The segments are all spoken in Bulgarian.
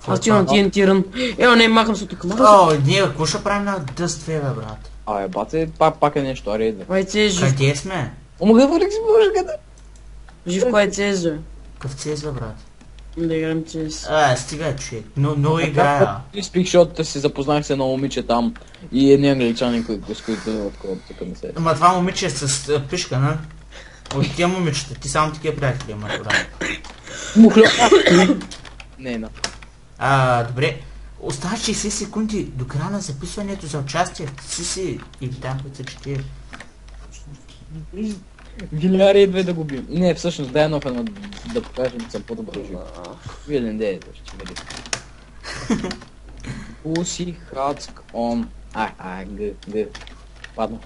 Аз ти имам TNT рън. Ева, не, махам се тук. О, ние какво ще правим на Dust 2, бе, брат? Абе, бате, пак е нещо, аре, идва. Кой е жив? Къде сме? Омага, върх си може къде? Жив кой е CS, бе? Къв CS, бе, брат? Да играем CS. Стига, човек. Но играя. И спих, защото се запознах с едно момиче там и едни англичани, с които тук не се. Ама това момиче е с пишка, на? От тия момичета, ти само такива приятели имаш, брат. Мухля! Не, на. Добре. Оставаш 60 секунди до края на записването за участие. Си и там, които са четири. Виляри идва да го бием. Не, всъщност дай едно едно да покажем, че съм по-добър жив. Вилен, де ето, ще види. Pussy Hutsk on... Г. Падна.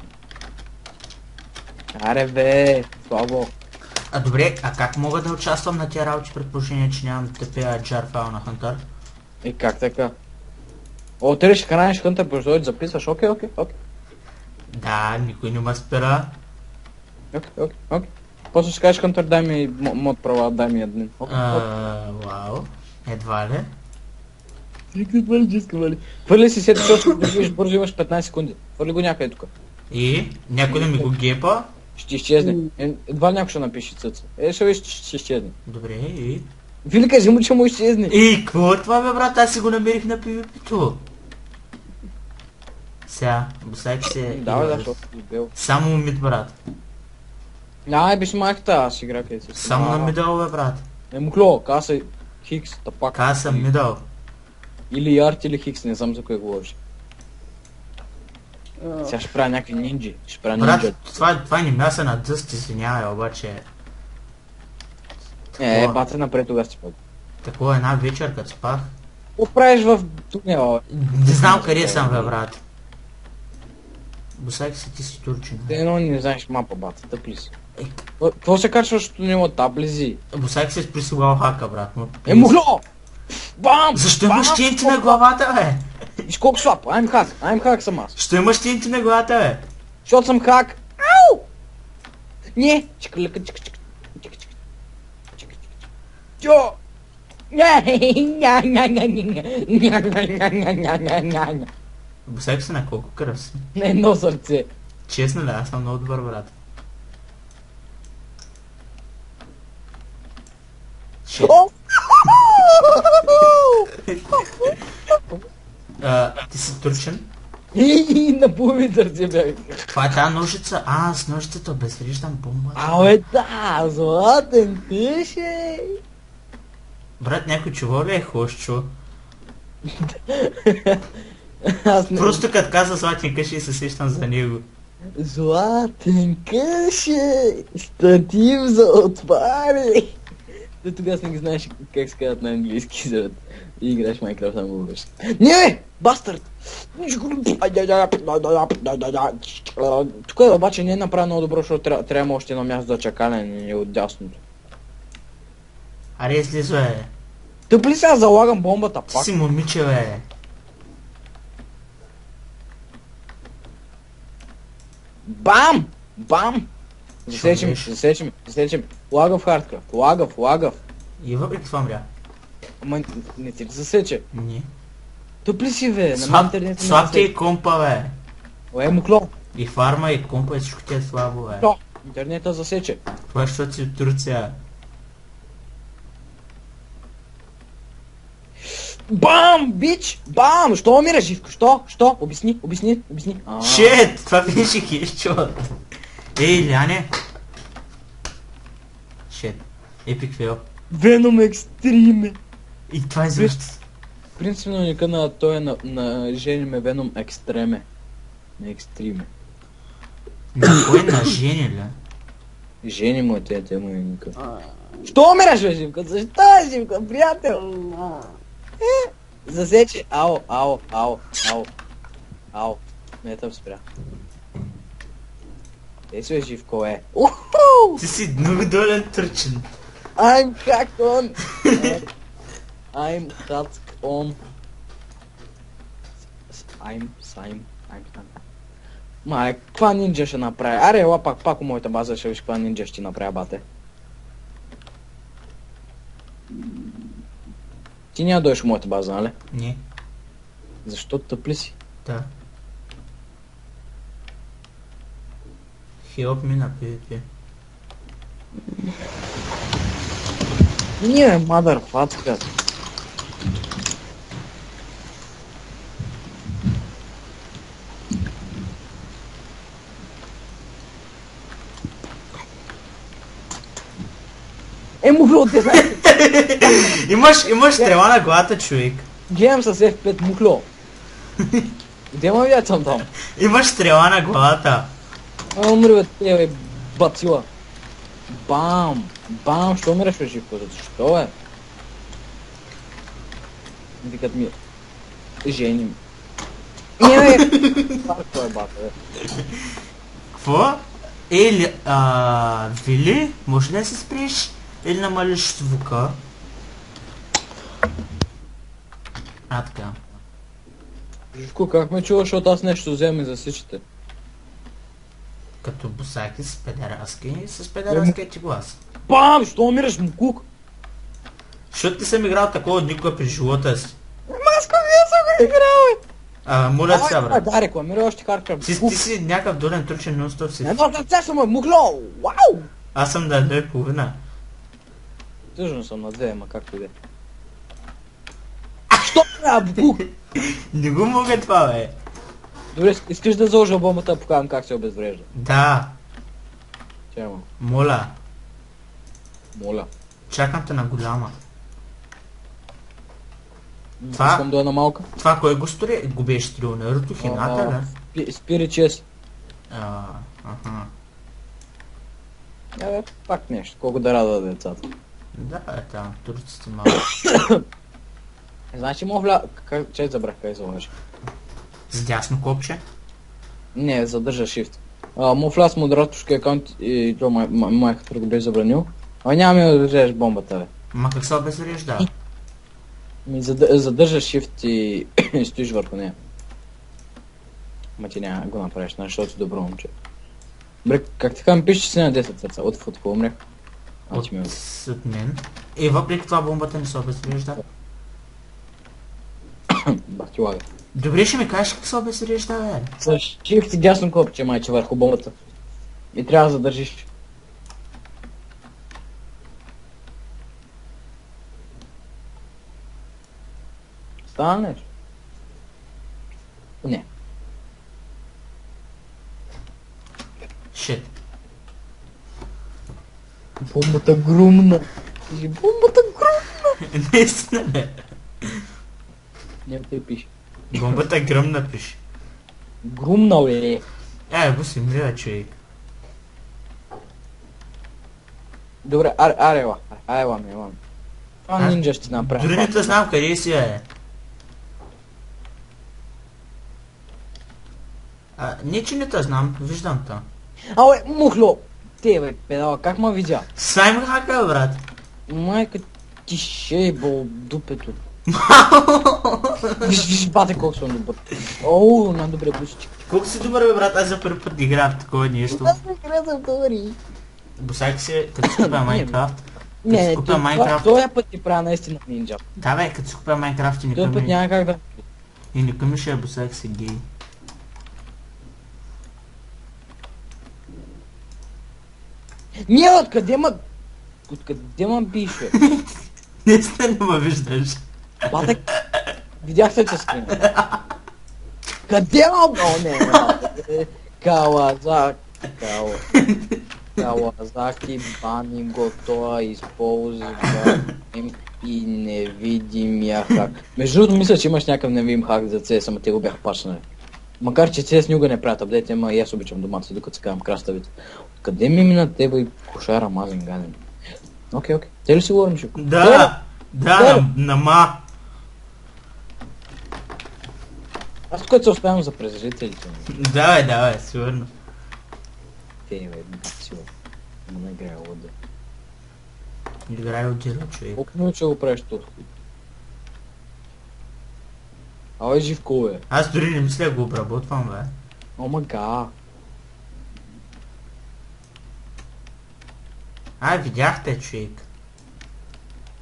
Аре бе, слабо. Добре, как мога да участвам на тия работи, предположение, че нямам да тепея jar файл на Hunter? И как така? О, ти ли ще храниш Hunter, през да записваш? Окей. Да, никой не ме спира. Окей. После ще кажеш Hunter, дай ми мод права, дай ми админ. Вау. Едва ли? Хвърли си сети, защото да видиш бързо, имаш 15 секунди. Хвърли го някъде тук. И? Някой да ми го гепа? Ще изчезне. Едва някой ще напише цъца. Ще виж, ще изчезне. Добре, и? Вили, кажи му, че му изчезне. И, какво е това, бе, брат? Аз си го намерих на PvP-то. Сега, босайки се... Да, защото избел. Само мид, брат. Биш майката, аз игра къде се. Само на мидъл, бе, брат. Мухло, каса Хикс, тапак. Каса мидъл. Или Ярт, или Хикс, не знам за кое говориш. Сега ще правя някакви нинджи. Ще правя нинджа. Брат, това не мяса на дъст, извинявай, обаче... Бате напред тогава си пък. Такова една вечер, като спах. Какво правиш в тунела, бе? Не знам къде съм, бе, брат. Босайки се, ти си турчин. Те едно не знаеш мапа, бате, тъпли си. Какво се качваш от тунела, таблизи? Босайки се с присугал хака, брат. Мухло! Бам! Защо имаш тинти на главата, бе? Виж колко слаб, I'm hack съм аз. Що имаш тинти на главата, бе? Защото съм хак. Ау! Не! Чика. Чо! Босайки се на колко кръв си? На едно сърце. Честно ли, аз съм много добър, брат. Ти си турчин? И на полови сърце бях. Това е тази ножица. С ножицата обезвреждам бомба. Да, златен пише. Брат, някой чува ли е хошчо? Просто като каза златен къше и се сещам за него. Златен къше, статив за отвари. До тогава не ги знаеш как се казват на английски, за да играеш Майнкрафт на български. Не, бастърд! Тук обаче не е направено много добро, защото трябва още едно място за чакалене от дясното. Аре, излизо е. Тъп ли сега залагам бомбата Ти пак? си момиче, бе. Бам! Бам! Засечем. Лагав хардкрафт. Лагав. И въпреки това мря. Ама не ти ли засече? Не. Тъп ли си, бе? На интернет Слаб ти и компа, бе. Мукло. И фарма, и компа, и всичко ти е слабо, бе. Интернета засече. Това е, защото си от Турция. Бам, бич! Бам! Що умира, Живко? Що? Обясни. Шет! Това беше хищот. Ей, Ляне! Шет. Епик фейл. Веном екстриме. И това е защо. Принципно ника на той е на жениме Веном екстреме. На екстриме. На кой на жени, ли? Жени му е те му е ника. Що умираш, бе, Живко? Защо, Живко, приятел? Засече. Ау. Не там спря. Ето е Живко, е. Ти си много долен турчин. I'm hacked on. I'm hacked on. I'm Мале, каква нинджа ще направя? Аре, ела пак у моята база ще виж каква нинджа ще направя, бате. Ти няма дойш в моята база, нали? Не. Защо тъп ли си? Да. Help me на PvP. Не, motherfucker. Мухло, те знаеш. Имаш стрела на главата, човек. Гледам с F5 мухло. Где ма видят съм там? Имаш стрела на главата. Умри бе, тебе, бацила. Бам! Бам! Що умираш бе, живко? Защо бе? Викат ми... Жени ми. Не бе! Това е бата бе. Какво? Или, Вили, може ли да се спреш? Или намалиш звука? Така. Живко, как ме чуваш, защото аз нещо взема и засичате? Като босаки с педераски ти глас. Бам! Що умираш, мукук? Защото ти съм играл такова никога през живота си. Маско, вие съм го играл, бе! Моля ти се, брат. Да, рекламира още карта. Ти си някакъв долен тручен нон-стоп си. Едно сърце съм, мукло! Вау! Аз съм на 2,5. Тъжно съм на 2, ама както иде. Що трябва, букук? Не го мога това, бе. Добре, искаш да заложа бомбата, покажам как се обезврежда. Да, Чема, моля. моля. Чакам те на голяма. Това- Искам да е на малка. Това кой го стори? Го беше стрил на Руто Хината, ли? Спири чест. Аха. Абе, пак нещо, колко да радва децата. Да, там, турците малко. Значи мога Чай забрах къде се лъжи. С дясно копче. Не, задържа shift. Му вляз модераторски акаунт и то майката го беше забранил. Няма ми да държеш бомбата, бе. Ма как се обезврежда? Задържаш shift и стоиш върху нея. Ма ти няма го направиш, защото си добро момче. Бре, как така ми пише, че си на 10 сърца? От футбол умрях. От мен. И въпреки това бомбата не се обезврежда. Бах ти лага. Добре, ще ми кажеш как се обезврежда, бе. С shift и дясно копче, майче, върху бомбата. И трябва да задържиш. Стана нещо? Не. Шит. Бомбата грумна. Бомбата грумна. Наистина, бе. Не те пише. Бомбата гръмна пише. Грумна, бе. Го си мрия, човек. Добре, ела. Ела ми. Това нинджа ще направи. Дори не те знам къде си, бе. Не, че не те знам, виждам те. Абе, мухло! Те, бе, педала, как ма видя? Сайм хака, брат. Майка ти шейбо дупето. Виж, бате колко съм добър. Оу, на добре бусички. Колко си добър, бе, брат, аз за първи път играя в такова нещо. Аз не харесвам добри. Босайки се, като си купя Майнкрафт. Не, купя Майнкрафт. този път ти правя наистина нинджа. Да, бе, като си купя Майнкрафт и не Този път къми... няма как да... И не къми ще босайки се гей. Не, откъде ма бише? Наистина не ме виждаш. Бате, видях се, че скрин. Къде ма? О, не, Кавазаки бани готова, използва и невидимия хак. Между другото, мисля, че имаш някакъв невидим хак за CS, ама те го бяха пачнали. Макар, че CS никога не правят апдейт, ама и аз обичам домата си, докато се казвам краставите. Къде ми мина тебе и кошара мазен гаден? Окей. Те ли си говорим, Шивко? Да, на ма. Аз тук се оставям за презрителите. Да, сигурно. Те, бе, сила. Не играя лода. Играй от джера, човек. Колко минути ще го правиш този хуй? Абе, Живко, бе. Аз дори не мисля да го обработвам, бе. О, мага. Видяхте, човек.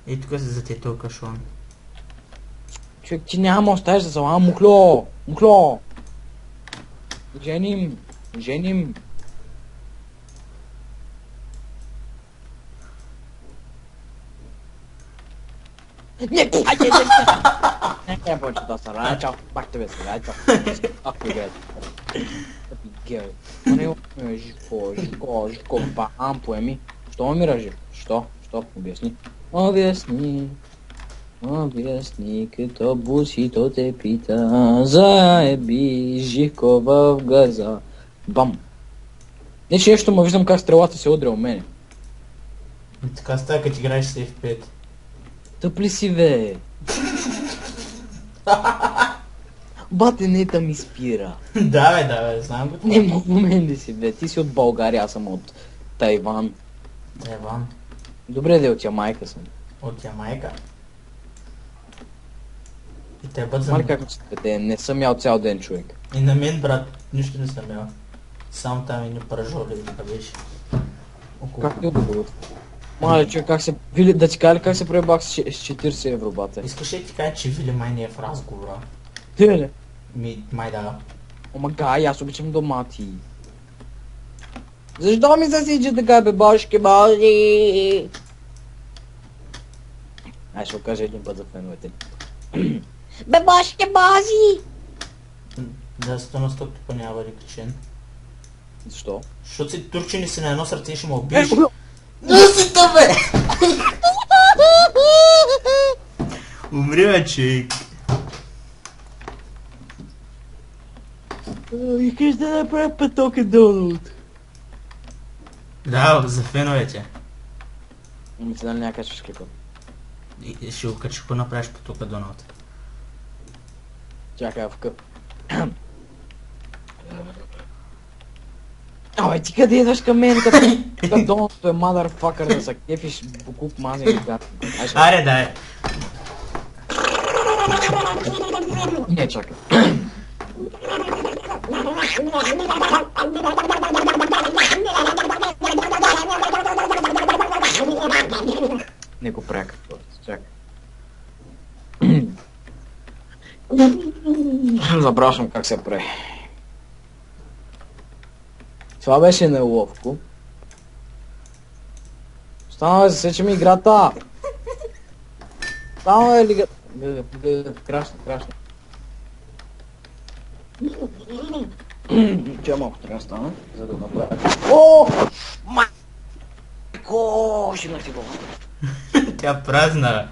И тук се затетъл кашон. Човек, ти няма оставиш да залама мухло! Мухло! Женим! Женим! Не, не повече да се рачал, пак тебе се рачал. Ако играе. Гел. Жико, бам, поеми. Що умира, Жико? Що? Обясни. Обясни, като бусито те пита. Заеби, Жико в газа. Бам. Не, че нещо, ма виждам как стрелата се удря у мене. Така става, като играеш с F5. Тъп ли си, бе? Батенета ми спира. Да, бе, знам го. Не мога мен да си, бе. Ти си от България, аз съм от Тайван. Тайван. Добре, да от Ямайка съм. От Ямайка. И те бъд за Мали мен. как ще те, не съм ял цял ден, човек. И на мен, брат, нищо не съм ял. Само там и не пържоли, така беше. Около. Как ти отговоря? Мале, човек, как се... Вили, да ти кажа как се пребах с 40 евро, бате? Искаш ли ти кажа, че Вили май не е в разговора? Ти ли? Май да. Ома гай, аз обичам домати. Защо ми засича така, бе, башки, бали? Ай, ще го кажа един път за феновете. Бе, башки, бази! Да, 100 тупа няма рекачен. Защо? Защото си турчини си на едно сърце и ще му убиеш. Носи то, бе! Умри, бе, човек. Искаш да направя пътока Доналд? Да, за феновете. Ами ти дали няма качваш клипа. И ще го качи, какво направиш по тука, Доналд? Чакай, в къп. Абе, ти къде идваш към мен, като Доналд е motherfucker да се кефиш букук мазен и гад. Аре, дай. Не, чакай. Не го правя какво. Чакай. Забрал съм как се прави. Това беше неловко. Стана да засече ми играта. Стана е лига... Крашна. Че малко трябва да стана, за да направя. О! Майко! Шигнах си глава. Тя празна.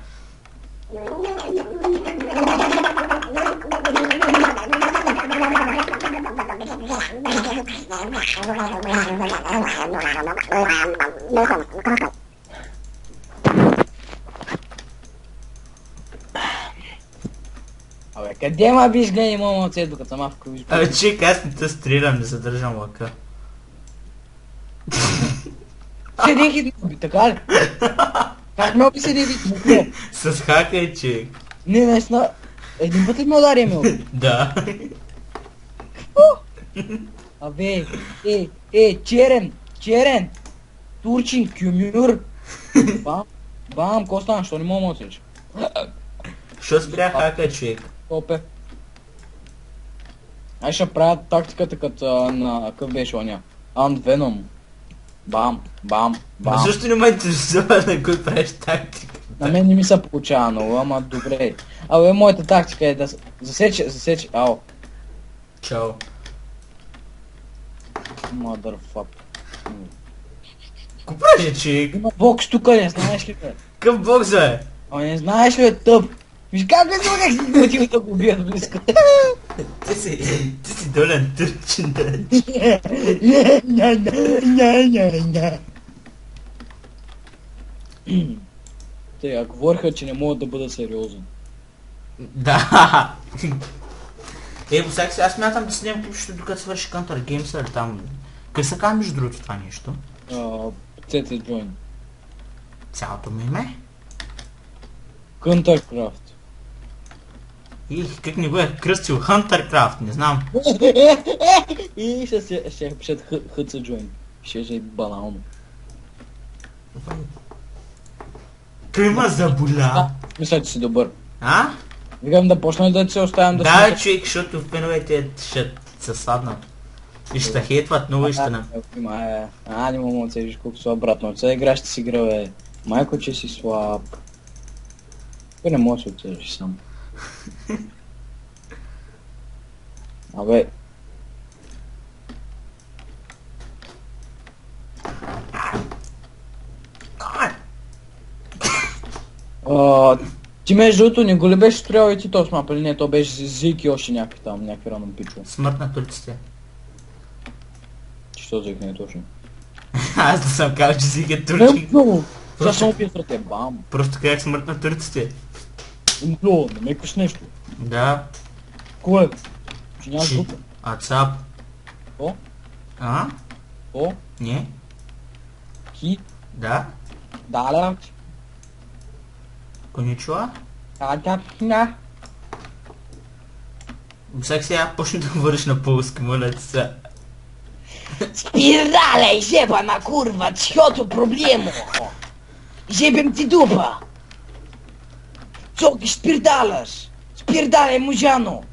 Абе, къде ма биш гледай моят мълце, докато сама вкружи? Абе, чек, аз не те стрелям, не задържам лъка. Седи хит, така ли? Как ме опи седи хит, мукло? С хакай, чек. Не, наистина, един път ли ме удари ме опи? Да. Абе, черен, турчин, кюмюр. Бам, Костан, що не мога мълчиш? Що спря хака, човек? Опе. Ай ще правят тактиката като на къв беше оня. Ant Venom. Бам. Но също не ме интересува на кой правиш тактика. На мен не ми се получава много, ама добре. Абе, моята тактика е да засече, ау. Чао. Motherfuck. Ко правиш, човек? Има бокс тука, не знаеш ли бе? Къв бокс, бе? Ама не знаеш ли бе, тъп? Виж как е звънех си отива да го убият близко. Ти си долен търчин, да. Те, говориха, че не могат да бъда сериозен. Да. По сега аз смятам да снимам клипчето докато свърши Counter Games там. Къде се казва между другото това нещо? CT Join. Цялото ми име? Countercraft. Как не го е кръстил? Huntercraft, не знам. И ще пишат HC Join. Ще е банално. Той ма заболя. Мисля, че си добър. А? Викам да почна да се оставям да Да, човек, защото феновете ще се саднат. И ще хейтват много и ще на... Не мога да се виж колко са обратно. От сега игра ще си игра, бе. Майко, че си слаб. Той не може да се отсежиш сам. Абе. Ти между другото не го ли беше стрелял и ти този мап или не? То беше Зик и още някакви там, някакви рано пичо. Смърт на турците. Що Зик не е точно? Аз да съм казал, че Зиг е Не, турчик. много! Сега само пия срате, бам! Просто казах смърт на турците. Много, не мекаш нещо. Да. Кое? Че нямаш група. Ацап. О? А? О? Не? Ки? Да? Даля? Коничуа? На. Всяк сега почни да говориш на полски, моля ти се. Spierdalaj, ziebana kurwa, co tu problemu? Ziebiem ti dupa! Co ty spierdalasz? Spierdalaj, muzjano!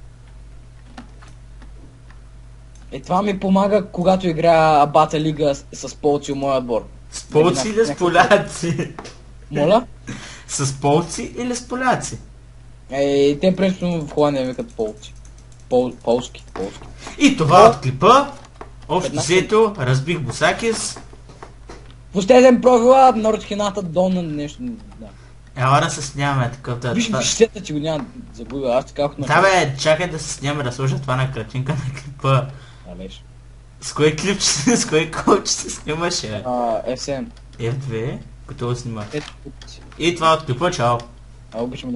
Това ми помага, когато играя Абата Лига с полци от моя отбор. С полци или с поляци? Моля? С полци или с поляци? Те принципно в Холандия викат полци. Полски. И това от клипа. Общо взето, разбих Бусакис. Последен правила, Нордхината Дона нещо. Да. Ела да се снимаме такъв да... Виж, сета ти го няма загубя, аз така на... Да бе, чакай да се снимаме, да сложа това на картинка на клипа. Алеш. С кой клип с кой колч се снимаше? FCM. F2, готово снима. Ето, И това от клипа, чао. обичам да